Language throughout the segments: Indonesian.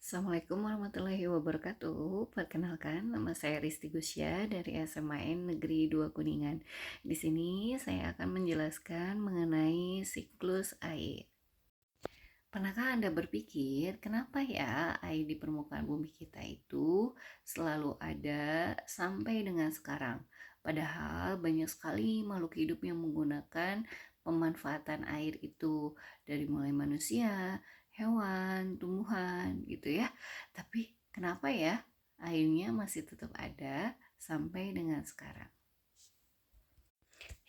Assalamualaikum warahmatullahi wabarakatuh. Perkenalkan, nama saya Risti Gusya dari SMAN Negeri 2 Kuningan. Di sini saya akan menjelaskan mengenai siklus air. Pernahkah Anda berpikir kenapa ya air di permukaan bumi kita itu selalu ada sampai dengan sekarang? Padahal banyak sekali makhluk hidup yang menggunakan pemanfaatan air itu, dari mulai manusia, hewan, tumbuhan gitu ya. Tapi kenapa ya airnya masih tetap ada sampai dengan sekarang?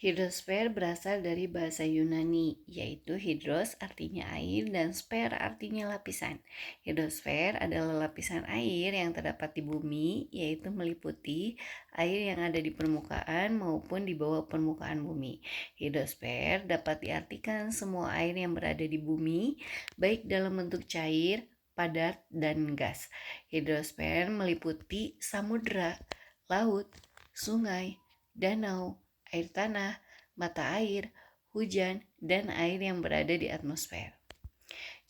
Hidrosfer berasal dari bahasa Yunani, yaitu hidros artinya air dan sfer artinya lapisan. Hidrosfer adalah lapisan air yang terdapat di bumi, yaitu meliputi air yang ada di permukaan maupun di bawah permukaan bumi. Hidrosfer dapat diartikan semua air yang berada di bumi, baik dalam bentuk cair, padat, dan gas. Hidrosfer meliputi samudra, laut, sungai, danau, air tanah, mata air, hujan, dan air yang berada di atmosfer.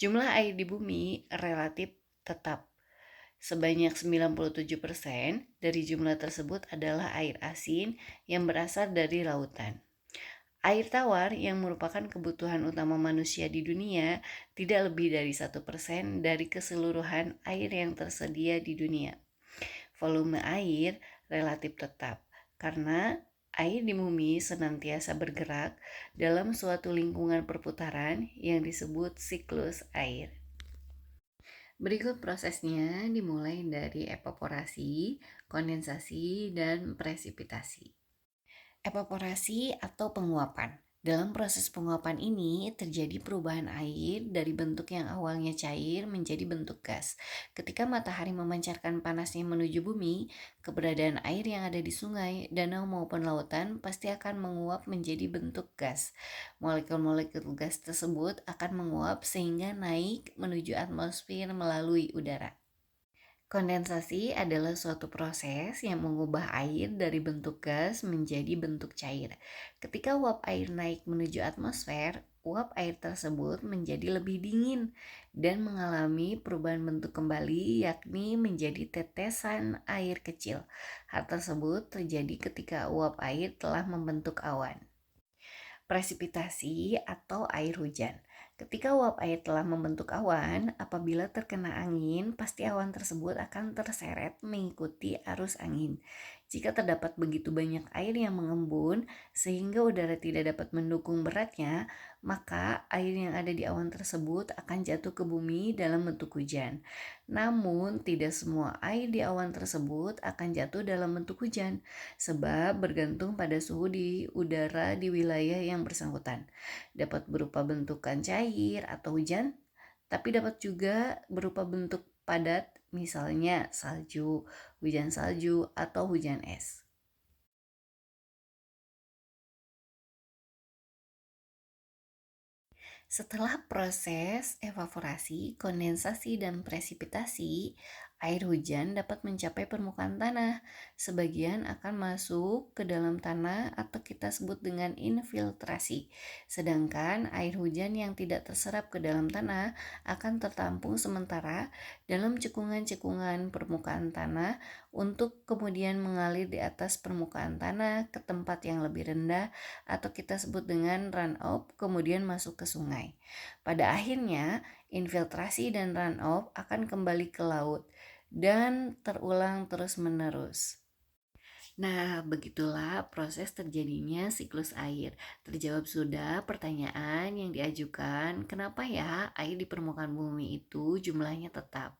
Jumlah air di bumi relatif tetap. Sebanyak 97% dari jumlah tersebut adalah air asin yang berasal dari lautan. Air tawar yang merupakan kebutuhan utama manusia di dunia tidak lebih dari 1% dari keseluruhan air yang tersedia di dunia. Volume air relatif tetap karena air di bumi senantiasa bergerak dalam suatu lingkungan perputaran yang disebut siklus air. Berikut prosesnya dimulai dari evaporasi, kondensasi, dan presipitasi. Evaporasi atau penguapan. Dalam proses penguapan ini terjadi perubahan air dari bentuk yang awalnya cair menjadi bentuk gas. Ketika matahari memancarkan panasnya menuju bumi, keberadaan air yang ada di sungai, danau maupun lautan pasti akan menguap menjadi bentuk gas. Molekul-molekul gas tersebut akan menguap sehingga naik menuju atmosfer melalui udara. Kondensasi adalah suatu proses yang mengubah air dari bentuk gas menjadi bentuk cair. Ketika uap air naik menuju atmosfer, uap air tersebut menjadi lebih dingin dan mengalami perubahan bentuk kembali, yakni menjadi tetesan air kecil. Hal tersebut terjadi ketika uap air telah membentuk awan. Presipitasi atau air hujan. Ketika uap air telah membentuk awan, apabila terkena angin, pasti awan tersebut akan terseret mengikuti arus angin. Jika terdapat begitu banyak air yang mengembun sehingga udara tidak dapat mendukung beratnya, maka air yang ada di awan tersebut akan jatuh ke bumi dalam bentuk hujan. Namun, tidak semua air di awan tersebut akan jatuh dalam bentuk hujan, sebab bergantung pada suhu di udara di wilayah yang bersangkutan. Dapat berupa bentukan cair atau hujan, tapi dapat juga berupa bentuk padat, misalnya salju, hujan salju, atau hujan es. Setelah proses evaporasi, kondensasi, dan presipitasi, air hujan dapat mencapai permukaan tanah. Sebagian akan masuk ke dalam tanah atau kita sebut dengan infiltrasi. Sedangkan air hujan yang tidak terserap ke dalam tanah akan tertampung sementara dalam cekungan-cekungan permukaan tanah untuk kemudian mengalir di atas permukaan tanah ke tempat yang lebih rendah atau kita sebut dengan runoff, kemudian masuk ke sungai. Pada akhirnya, infiltrasi dan runoff akan kembali ke laut dan terulang terus-menerus. Nah, begitulah proses terjadinya siklus air. Terjawab sudah pertanyaan yang diajukan, kenapa ya air di permukaan bumi itu jumlahnya tetap?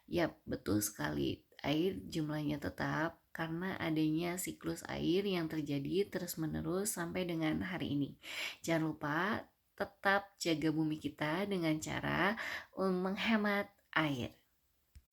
Yap, betul sekali. Air jumlahnya tetap karena adanya siklus air yang terjadi terus-menerus sampai dengan hari ini. Jangan lupa tetap jaga bumi kita dengan cara menghemat air.